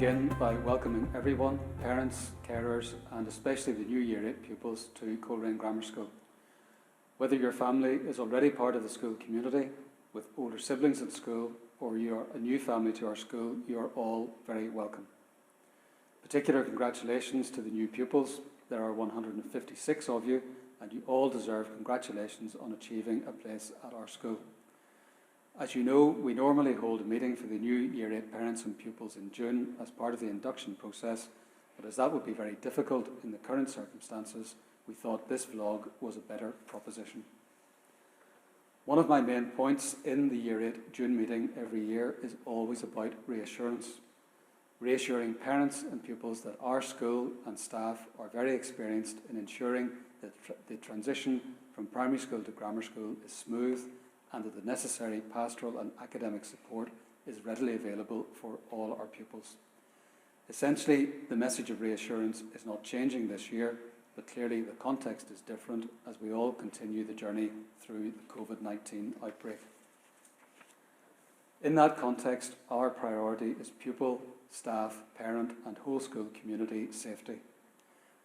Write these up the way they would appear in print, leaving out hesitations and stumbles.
begin by welcoming everyone, parents, carers and especially the new Year 8 pupils to Coleraine Grammar School. Whether your family is already part of the school community, with older siblings at school, or you are a new family to our school, you are all very welcome. Particular congratulations to the new pupils. There are 156 of you and you all deserve congratulations on achieving a place at our school. As you know, we normally hold a meeting for the new Year 8 parents and pupils in June as part of the induction process, but as that would be very difficult in the current circumstances, we thought this vlog was a better proposition. One of my main points in the Year 8 June meeting every year is always about reassurance. Reassuring parents and pupils that our school and staff are very experienced in ensuring that the transition from primary school to grammar school is smooth and that the necessary pastoral and academic support is readily available for all our pupils. Essentially, the message of reassurance is not changing this year, but clearly the context is different as we all continue the journey through the COVID-19 outbreak. In that context, our priority is pupil, staff, parent and whole school community safety.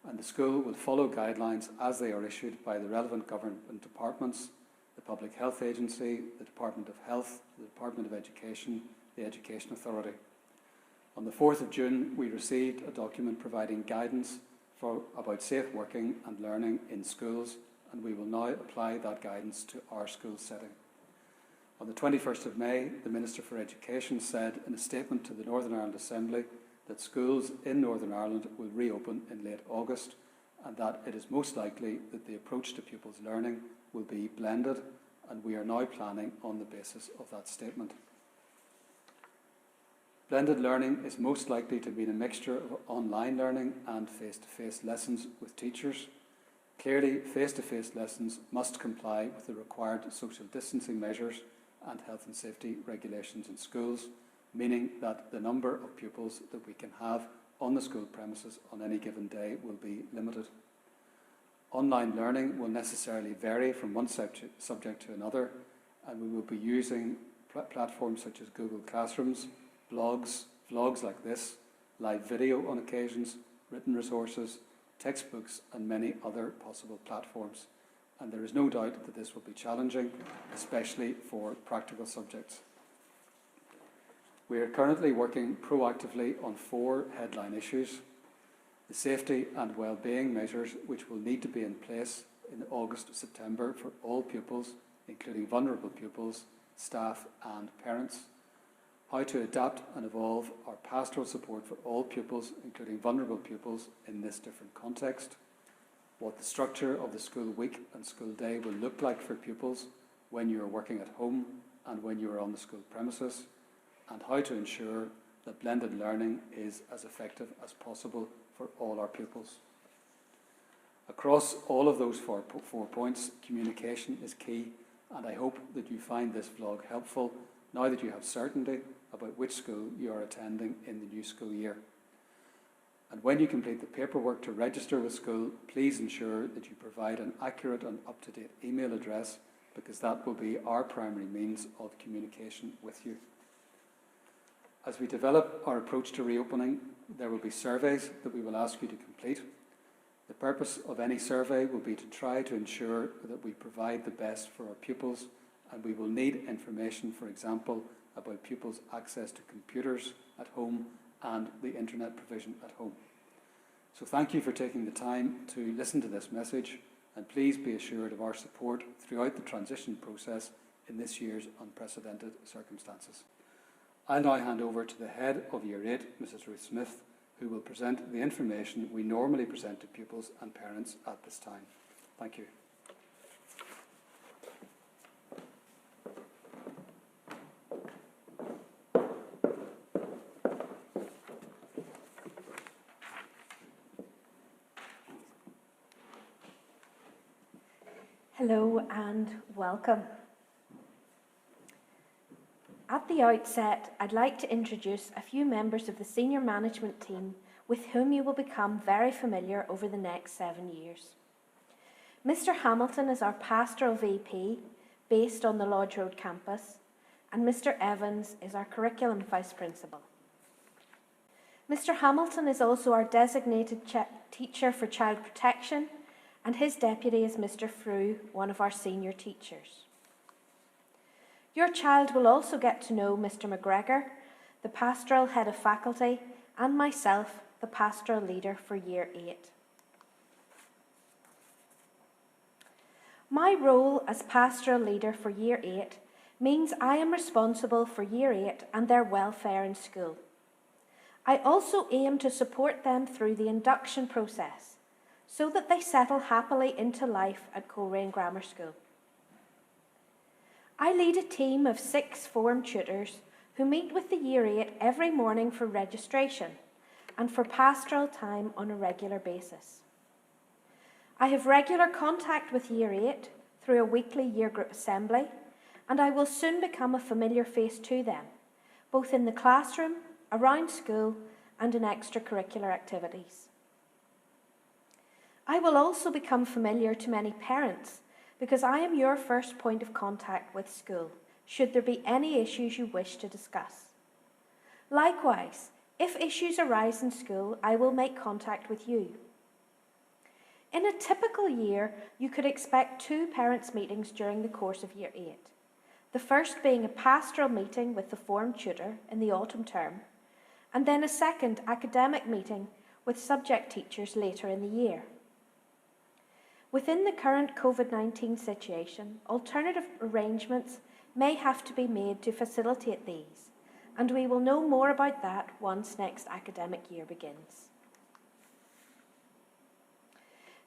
And the school will follow guidelines as they are issued by the relevant government departments, the Public Health Agency, the Department of Health, the Department of Education, the Education Authority. On the 4th of June, we received a document providing guidance about safe working and learning in schools, and we will now apply that guidance to our school setting. On the 21st of May, the Minister for Education said in a statement to the Northern Ireland Assembly that schools in Northern Ireland will reopen in late August and that it is most likely that the approach to pupils' learning will be blended, and we are now planning on the basis of that statement. Blended learning is most likely to mean a mixture of online learning and face-to-face lessons with teachers. Clearly, face-to-face lessons must comply with the required social distancing measures and health and safety regulations in schools, meaning that the number of pupils that we can have on the school premises on any given day will be limited. Online learning will necessarily vary from one subject to another, and we will be using platforms such as Google Classrooms, blogs, vlogs like this, live video on occasions, written resources, textbooks and many other possible platforms. And there is no doubt that this will be challenging, especially for practical subjects. We are currently working proactively on 4 headline issues: the safety and well-being measures which will need to be in place in August-September for all pupils, including vulnerable pupils, staff and parents; how to adapt and evolve our pastoral support for all pupils, including vulnerable pupils, in this different context; what the structure of the school week and school day will look like for pupils when you are working at home and when you are on the school premises; and how to ensure that blended learning is as effective as possible for all our pupils. Across all of those four points, communication is key, and I hope that you find this vlog helpful now that you have certainty about which school you are attending in the new school year. And when you complete the paperwork to register with school, please ensure that you provide an accurate and up-to-date email address, because that will be our primary means of communication with you. As we develop our approach to reopening, there will be surveys that we will ask you to complete. The purpose of any survey will be to try to ensure that we provide the best for our pupils, and we will need information, for example, about pupils' access to computers at home and the internet provision at home. So thank you for taking the time to listen to this message, and please be assured of our support throughout the transition process in this year's unprecedented circumstances. I'll now hand over to the head of Year 8, Mrs. Ruth Smith, who will present the information we normally present to pupils and parents at this time. Thank you. Hello and welcome. At the outset, I'd like to introduce a few members of the senior management team with whom you will become very familiar over the next 7 years. Mr. Hamilton is our Pastoral VP, based on the Lodge Road campus, and Mr. Evans is our Curriculum Vice Principal. Mr. Hamilton is also our designated teacher for child protection, and his deputy is Mr. Frew, one of our senior teachers. Your child will also get to know Mr. McGregor, the pastoral head of faculty, and myself, the pastoral leader for Year 8. My role as pastoral leader for Year 8 means I am responsible for Year 8 and their welfare in school. I also aim to support them through the induction process so that they settle happily into life at Coleraine Grammar School. I lead a team of 6 form tutors who meet with the Year 8 every morning for registration and for pastoral time on a regular basis. I have regular contact with Year 8 through a weekly year group assembly, and I will soon become a familiar face to them, both in the classroom, around school, and in extracurricular activities. I will also become familiar to many parents because I am your first point of contact with school, should there be any issues you wish to discuss. Likewise, if issues arise in school, I will make contact with you. In a typical year, you could expect 2 parents' meetings during the course of Year 8. The first being a pastoral meeting with the form tutor in the autumn term, and then a second academic meeting with subject teachers later in the year. Within the current COVID-19 situation, alternative arrangements may have to be made to facilitate these, and we will know more about that once next academic year begins.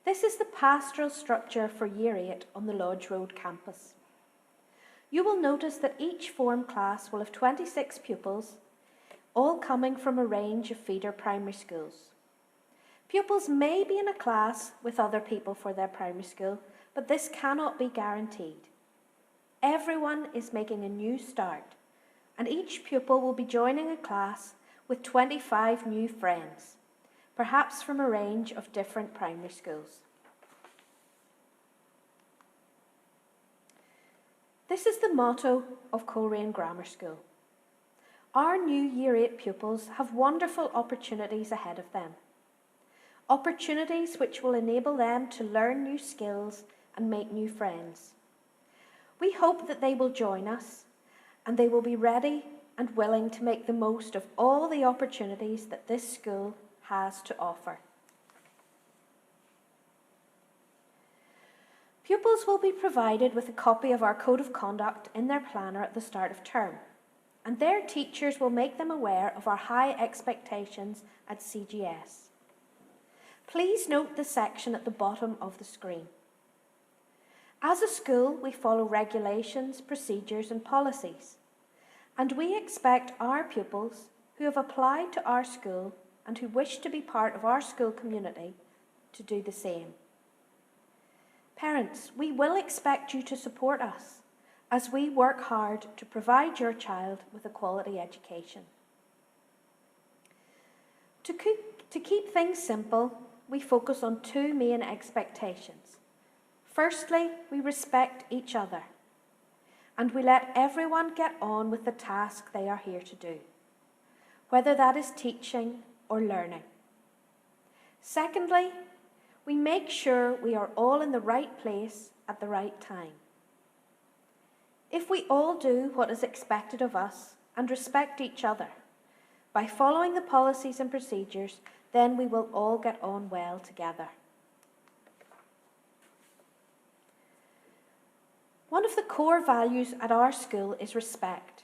This is the pastoral structure for Year 8 on the Lodge Road campus. You will notice that each form class will have 26 pupils, all coming from a range of feeder primary schools. Pupils may be in a class with other people for their primary school, but this cannot be guaranteed. Everyone is making a new start, and each pupil will be joining a class with 25 new friends, perhaps from a range of different primary schools. This is the motto of Coleraine Grammar School. Our new Year 8 pupils have wonderful opportunities ahead of them. Opportunities which will enable them to learn new skills and make new friends. We hope that they will join us and they will be ready and willing to make the most of all the opportunities that this school has to offer. Pupils will be provided with a copy of our Code of Conduct in their planner at the start of term, and their teachers will make them aware of our high expectations at CGS. Please note the section at the bottom of the screen. As a school, we follow regulations, procedures and policies, and we expect our pupils who have applied to our school and who wish to be part of our school community to do the same. Parents, we will expect you to support us as we work hard to provide your child with a quality education. To keep things simple, we focus on 2 main expectations. Firstly, we respect each other, and we let everyone get on with the task they are here to do, whether that is teaching or learning. Secondly, we make sure we are all in the right place at the right time. If we all do what is expected of us and respect each other, by following the policies and procedures, then we will all get on well together. One of the core values at our school is respect.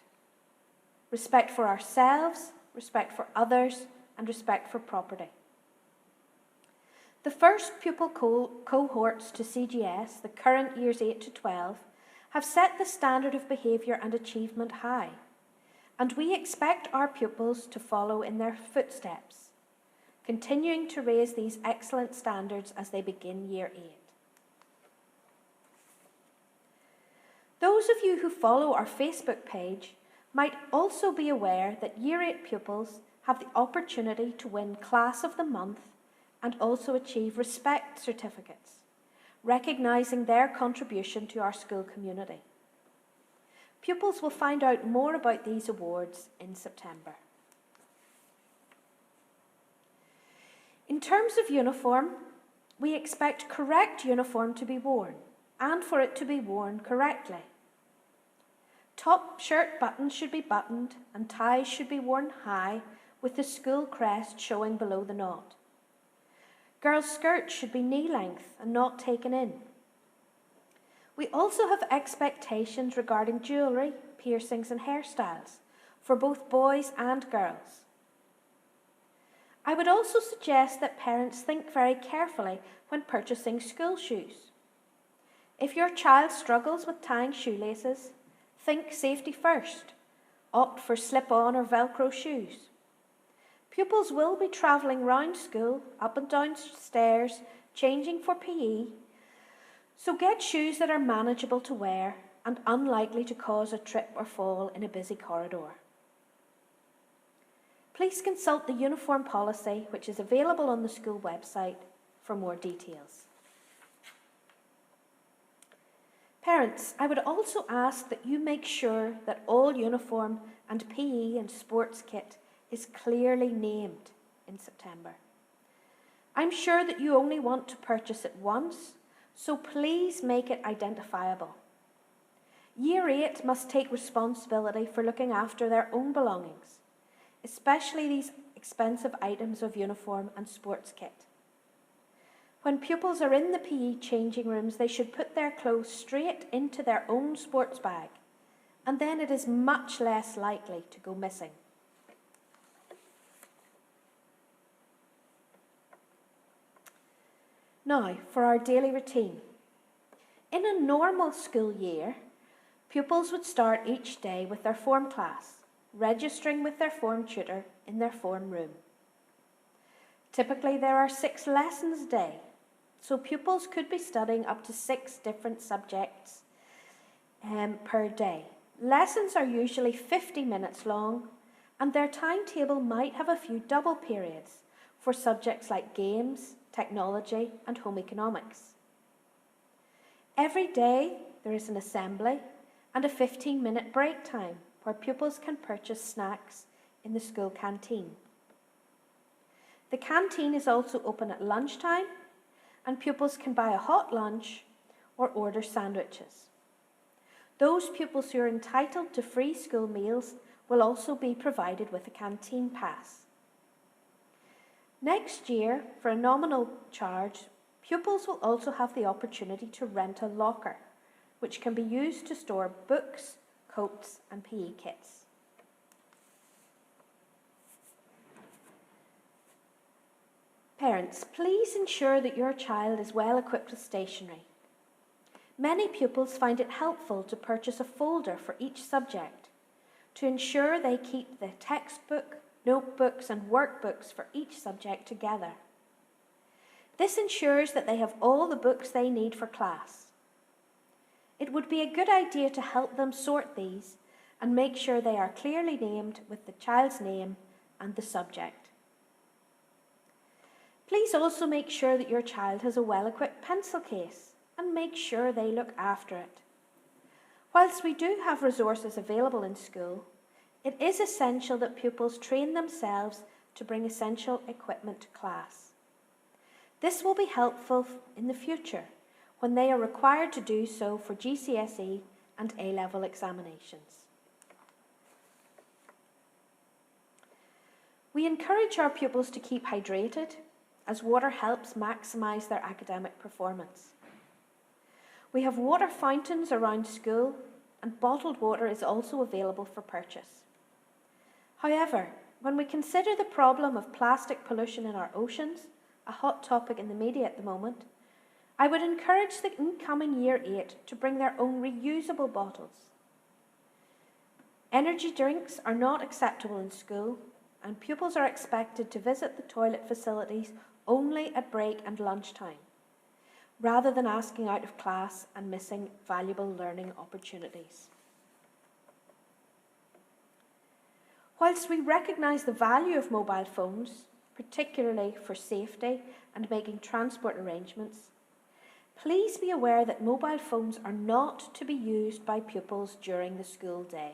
Respect for ourselves, respect for others, and respect for property. The first pupil cohorts to CGS, the current years 8 to 12, have set the standard of behaviour and achievement high, and we expect our pupils to follow in their footsteps, continuing to raise these excellent standards as they begin Year 8. Those of you who follow our Facebook page might also be aware that Year 8 pupils have the opportunity to win Class of the Month and also achieve respect certificates, recognising their contribution to our school community. Pupils will find out more about these awards in September. In terms of uniform, we expect correct uniform to be worn and for it to be worn correctly. Top shirt buttons should be buttoned and ties should be worn high with the school crest showing below the knot. Girls' skirts should be knee length and not taken in. We also have expectations regarding jewellery, piercings and hairstyles for both boys and girls. I would also suggest that parents think very carefully when purchasing school shoes. If your child struggles with tying shoelaces, think safety first. Opt for slip-on or Velcro shoes. Pupils will be travelling round school, up and down stairs, changing for PE, so get shoes that are manageable to wear and unlikely to cause a trip or fall in a busy corridor. Please consult the uniform policy, which is available on the school website, for more details. Parents, I would also ask that you make sure that all uniform and PE and sports kit is clearly named in September. I'm sure that you only want to purchase it once, so please make it identifiable. Year 8 must take responsibility for looking after their own belongings, especially these expensive items of uniform and sports kit. When pupils are in the PE changing rooms, they should put their clothes straight into their own sports bag, and then it is much less likely to go missing. Now, for our daily routine. In a normal school year, pupils would start each day with their form class, registering with their form tutor in their form room. Typically, there are 6 lessons a day, so pupils could be studying up to 6 different subjects per day. Lessons are usually 50 minutes long, and their timetable might have a few double periods for subjects like games, technology, and home economics. Every day, there is an assembly and a 15-minute break time where pupils can purchase snacks in the school canteen. The canteen is also open at lunchtime, and pupils can buy a hot lunch or order sandwiches. Those pupils who are entitled to free school meals will also be provided with a canteen pass. Next year, for a nominal charge, pupils will also have the opportunity to rent a locker, which can be used to store books, coats and PE kits. Parents, please ensure that your child is well equipped with stationery. Many pupils find it helpful to purchase a folder for each subject to ensure they keep the textbook, notebooks and workbooks for each subject together. This ensures that they have all the books they need for class. It would be a good idea to help them sort these and make sure they are clearly named with the child's name and the subject. Please also make sure that your child has a well-equipped pencil case and make sure they look after it. Whilst we do have resources available in school, it is essential that pupils train themselves to bring essential equipment to class. This will be helpful in the future when they are required to do so for GCSE and A-level examinations. We encourage our pupils to keep hydrated, as water helps maximise their academic performance. We have water fountains around school, and bottled water is also available for purchase. However, when we consider the problem of plastic pollution in our oceans, a hot topic in the media at the moment, I would encourage the incoming Year 8 to bring their own reusable bottles. Energy drinks are not acceptable in school, and pupils are expected to visit the toilet facilities only at break and lunchtime, rather than asking out of class and missing valuable learning opportunities. Whilst we recognise the value of mobile phones, particularly for safety and making transport arrangements, please be aware that mobile phones are not to be used by pupils during the school day.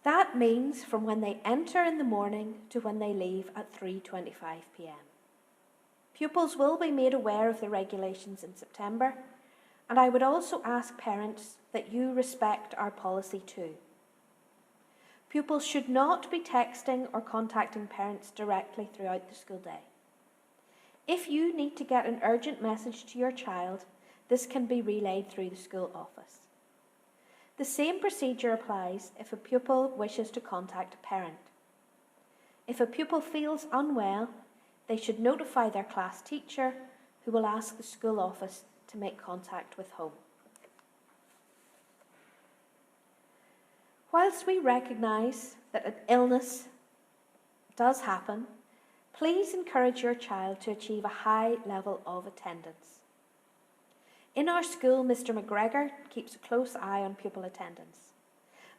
That means from when they enter in the morning to when they leave at 3:25 p.m. Pupils will be made aware of the regulations in September, and I would also ask parents that you respect our policy too. Pupils should not be texting or contacting parents directly throughout the school day. If you need to get an urgent message to your child, this can be relayed through the school office. The same procedure applies if a pupil wishes to contact a parent. If a pupil feels unwell, they should notify their class teacher, who will ask the school office to make contact with home. Whilst we recognise that an illness does happen, please encourage your child to achieve a high level of attendance. In our school, Mr. McGregor keeps a close eye on pupil attendance,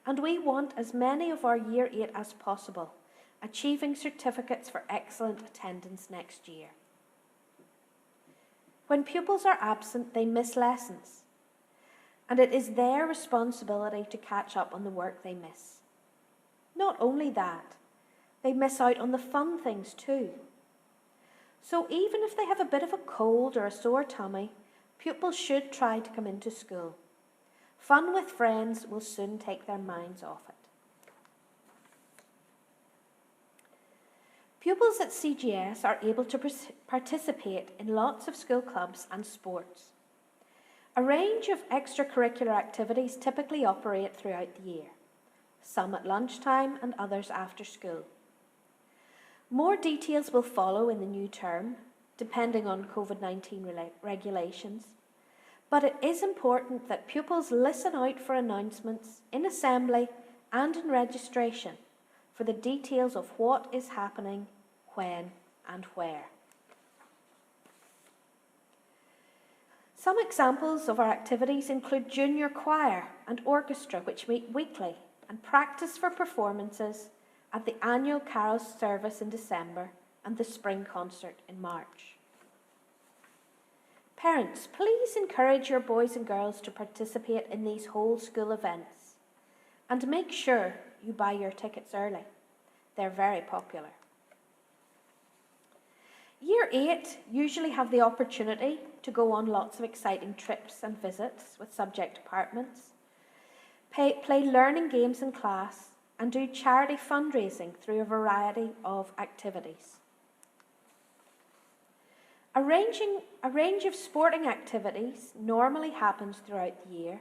and we want as many of our Year 8 as possible achieving certificates for excellent attendance next year. When pupils are absent, they miss lessons, and it is their responsibility to catch up on the work they miss. Not only that, they miss out on the fun things too. So even if they have a bit of a cold or a sore tummy, pupils should try to come into school. Fun with friends will soon take their minds off it. Pupils at CGS are able to participate in lots of school clubs and sports. A range of extracurricular activities typically operate throughout the year, some at lunchtime and others after school. More details will follow in the new term, depending on COVID-19 regulations, but it is important that pupils listen out for announcements in assembly and in registration for the details of what is happening, when and where. Some examples of our activities include junior choir and orchestra, which meet weekly and practice for performances at the annual carol service in December and the spring concert in March. Parents, please encourage your boys and girls to participate in these whole school events and make sure you buy your tickets early. They're very popular. Year 8 usually have the opportunity to go on lots of exciting trips and visits with subject departments, play learning games in class, and do charity fundraising through a variety of activities. A range of sporting activities normally happens throughout the year,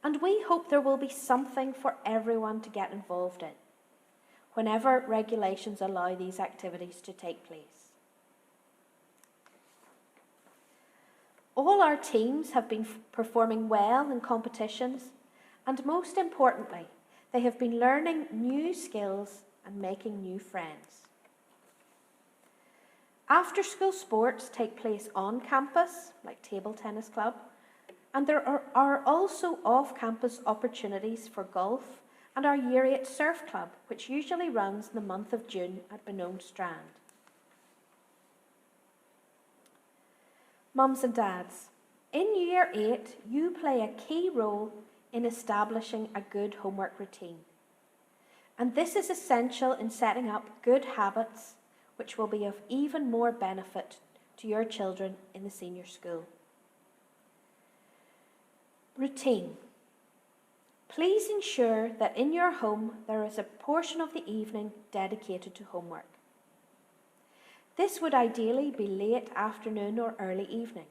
and we hope there will be something for everyone to get involved in, whenever regulations allow these activities to take place. All our teams have been performing well in competitions, and most importantly, they have been learning new skills and making new friends. After-school sports take place on campus, like table tennis club, and there are also off-campus opportunities for golf and our Year 8 surf club, which usually runs in the month of June at Benone Strand. Mums and dads, in Year 8, you play a key role in establishing a good homework routine. And this is essential in setting up good habits, which will be of even more benefit to your children in the senior school. Routine. Please ensure that in your home there is a portion of the evening dedicated to homework. This would ideally be late afternoon or early evening.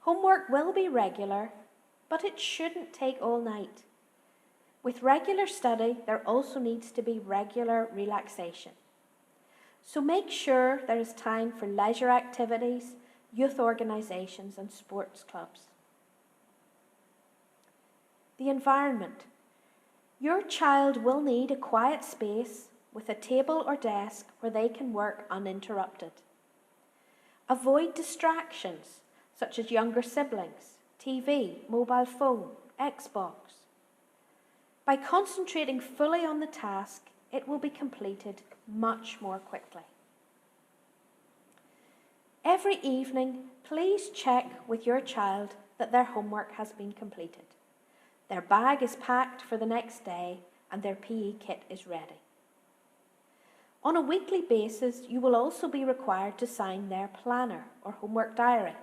Homework will be regular, but it shouldn't take all night. With regular study, there also needs to be regular relaxation. So make sure there is time for leisure activities, youth organisations and sports clubs. The environment. Your child will need a quiet space with a table or desk where they can work uninterrupted. Avoid distractions such as younger siblings, TV, mobile phone, Xbox. By concentrating fully on the task, it will be completed much more quickly. Every evening, please check with your child that their homework has been completed. Their bag is packed for the next day and their PE kit is ready. On a weekly basis, you will also be required to sign their planner or homework diary.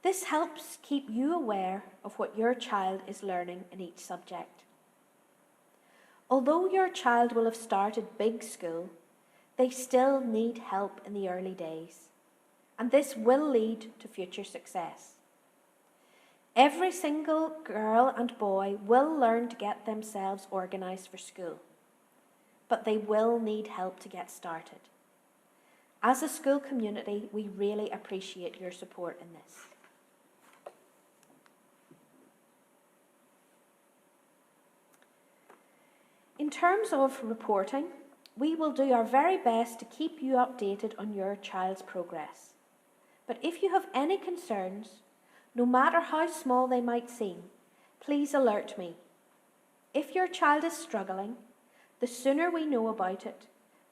This helps keep you aware of what your child is learning in each subject. Although your child will have started big school, they still need help in the early days, and this will lead to future success. Every single girl and boy will learn to get themselves organised for school, but they will need help to get started. As a school community, we really appreciate your support in this. In terms of reporting, we will do our very best to keep you updated on your child's progress. But if you have any concerns, no matter how small they might seem, please alert me. If your child is struggling, the sooner we know about it,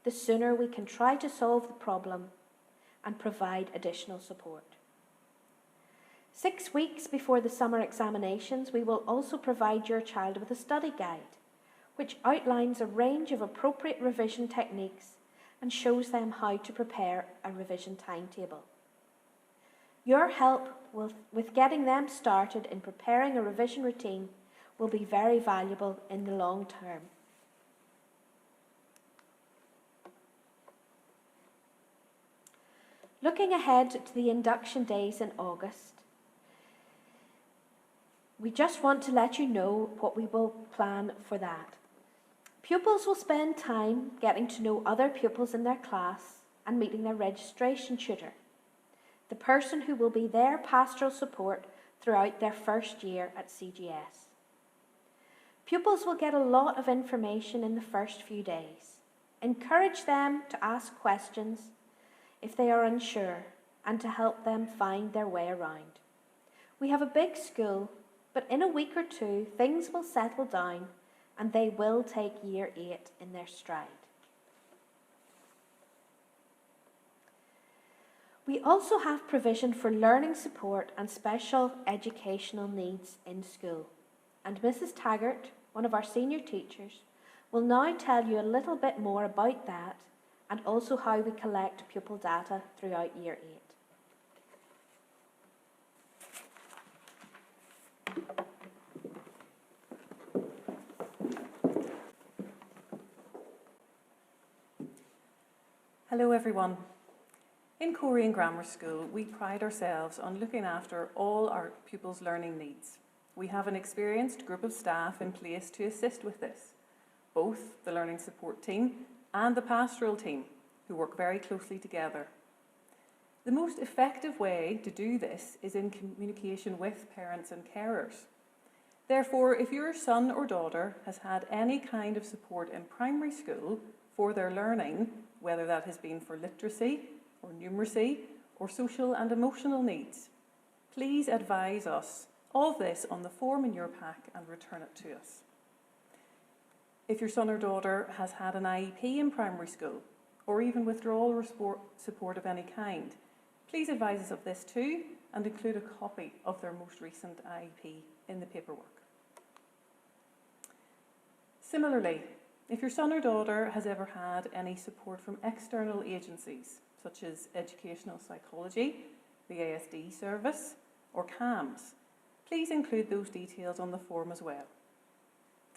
the sooner we can try to solve the problem and provide additional support. 6 weeks before the summer examinations, we will also provide your child with a study guide, which outlines a range of appropriate revision techniques and shows them how to prepare a revision timetable. Your help with getting them started in preparing a revision routine will be very valuable in the long term. Looking ahead to the Induction Days in August, we just want to let you know what we will plan for that. Pupils will spend time getting to know other pupils in their class and meeting their registration tutor, the person who will be their pastoral support throughout their first year at CGS. Pupils will get a lot of information in the first few days. Encourage them to ask questions if they are unsure and to help them find their way around. We have a big school, but in a week or two, things will settle down and they will take Year 8 in their stride. We also have provision for learning support and special educational needs in school. And Mrs. Taggart, one of our senior teachers, will now tell you a little bit more about that and also how we collect pupil data throughout Year 8. Hello everyone. In Coleraine Grammar School, we pride ourselves on looking after all our pupils' learning needs. We have an experienced group of staff in place to assist with this, both the learning support team and the pastoral team, who work very closely together. The most effective way to do this is in communication with parents and carers. Therefore, if your son or daughter has had any kind of support in primary school for their learning, whether that has been for literacy or numeracy or social and emotional needs, please advise us of this on the form in your pack and return it to us. If your son or daughter has had an IEP in primary school or even withdrawal support of any kind, please advise us of this too and include a copy of their most recent IEP in the paperwork. Similarly, if your son or daughter has ever had any support from external agencies, such as Educational Psychology, the ASD Service, or CAMS, please include those details on the form as well.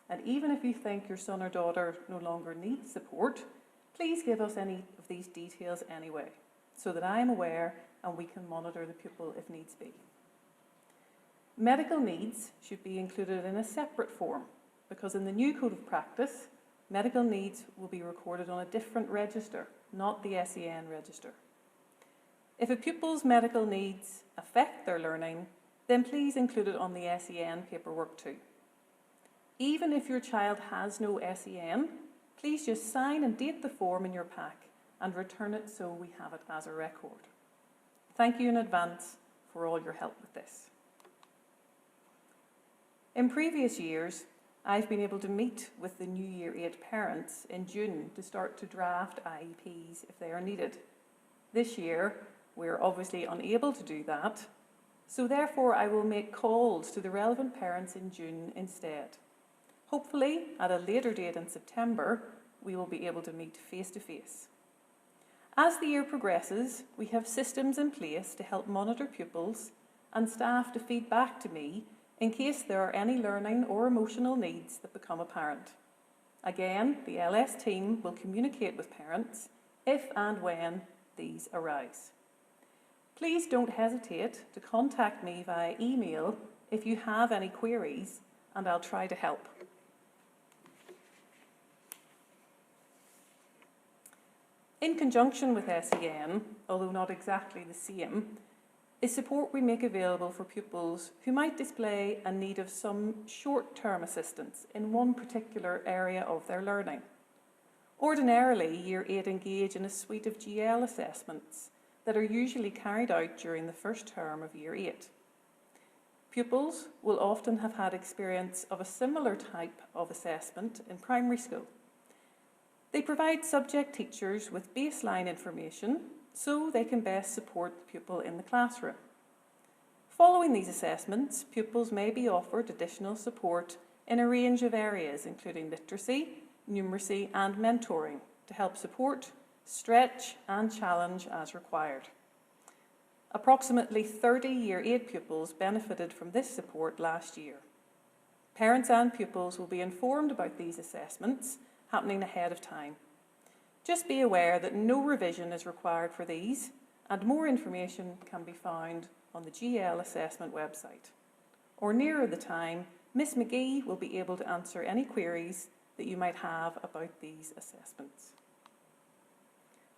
And even if you think your son or daughter no longer needs support, please give us any of these details anyway, so that I am aware and we can monitor the pupil if needs be. Medical needs should be included in a separate form, because in the new Code of Practice, medical needs will be recorded on a different register, not the SEN register. If a pupil's medical needs affect their learning, then please include it on the SEN paperwork too. Even if your child has no SEN, please just sign and date the form in your pack and return it so we have it as a record. Thank you in advance for all your help with this. In previous years, I've been able to meet with the new Year 8 parents in June to start to draft IEPs if they are needed. This year, we're obviously unable to do that, so therefore I will make calls to the relevant parents in June instead. Hopefully, at a later date in September, we will be able to meet face-to-face. As the year progresses, we have systems in place to help monitor pupils and staff to feed back to me in case there are any learning or emotional needs that become apparent. Again, the LS team will communicate with parents if and when these arise. Please don't hesitate to contact me via email if you have any queries, and I'll try to help. In conjunction with SEN, although not exactly the same, is support we make available for pupils who might display a need of some short-term assistance in one particular area of their learning. Ordinarily, Year 8 engage in a suite of GL assessments that are usually carried out during the first term of Year 8. Pupils will often have had experience of a similar type of assessment in primary school. They provide subject teachers with baseline information so they can best support the pupil in the classroom. Following these assessments, pupils may be offered additional support in a range of areas, including literacy, numeracy and mentoring, to help support, stretch and challenge as required. Approximately 30 Year 8 pupils benefited from this support last year. Parents and pupils will be informed about these assessments happening ahead of time. Just be aware that no revision is required for these, and more information can be found on the GL assessment website. Or nearer the time, Miss McGee will be able to answer any queries that you might have about these assessments.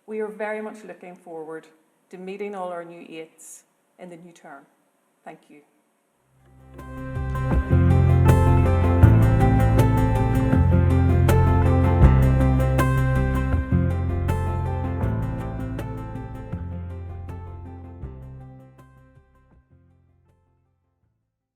We are very much looking forward to meeting all our new 8s in the new term. Thank you.